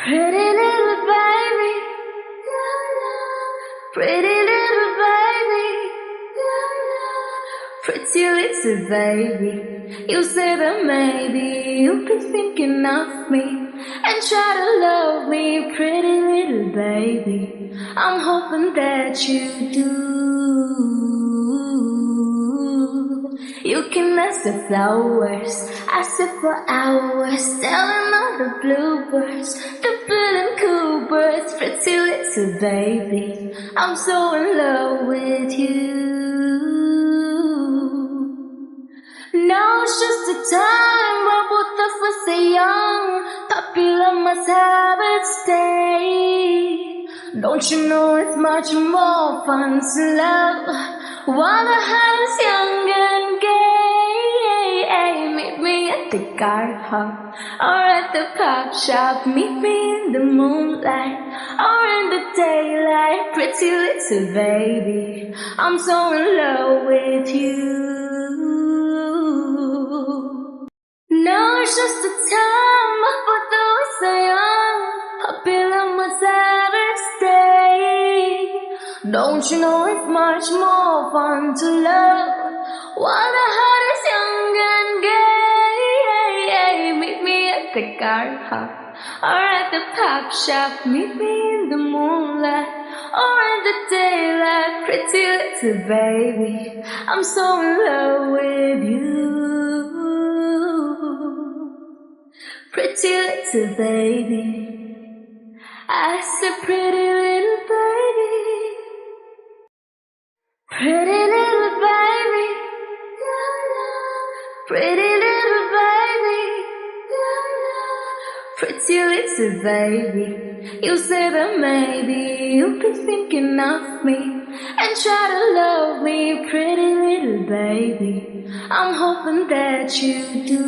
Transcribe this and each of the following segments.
Pretty little baby, pretty little baby, pretty little baby. You say that maybe you'll be thinking of me and try to love me, pretty little baby. I'm hoping that you do. You can ask the flowers, I sit for hours, telling all the bluebirds, the blue and cool birds, pretty little baby. I'm so in love with you. Now it's just a time where both of us are young, popular must have its day. Don't you know it's much more fun to love while the heart is young and gay? Meet me at the garden hop or at the pop shop. Meet me in the moonlight or in the daylight, pretty little baby. I'm so in love with you. Now it's just a time for those so young, popular must have its day. Don't you know it's much more fun to love while the heart is young and gay? Meet me at the garden hop or at the pop shop. Meet me in the moonlight or in the daylight, pretty little baby. I'm so in love with you. Pretty little baby, I said pretty little baby, pretty little baby, pretty little baby, pretty little baby. You say that maybe you'll be thinking of me and try to love me, pretty little baby. I'm hoping that you do.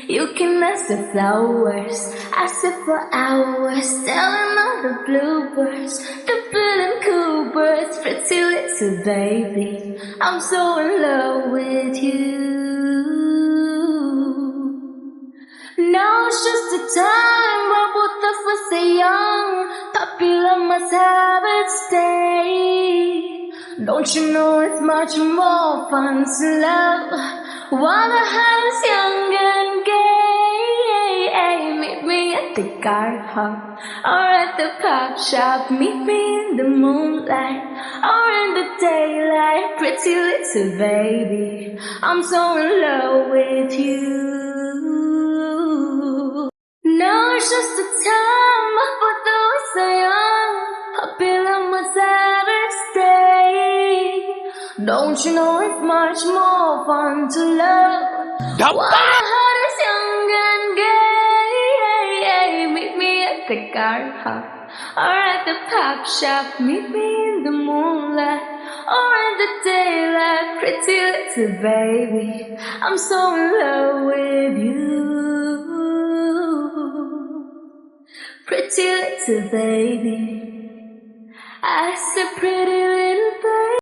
You can ask the flowers, I sit for hours, telling all the bluebirds, the blue and cool birds, pretty little baby. I'm so in love with you. Now it's just a time where both of us are young, popular must have its day. Don't you know it's much more fun to love while the heart is young and gay? Meet me at the garden hop or at the pop shop. Meet me in the moonlight or in the daylight, pretty little baby. I'm so in love with you. Now it's just a time for those so young, popular must have its day. Don't you know it's much more fun to love while the heart is young and gay? Meet me at the garden hop or at the pop shop. Meet me in the moonlight or in the daylight, pretty little baby. I'm so in love with you. Pretty little baby, I said pretty little baby.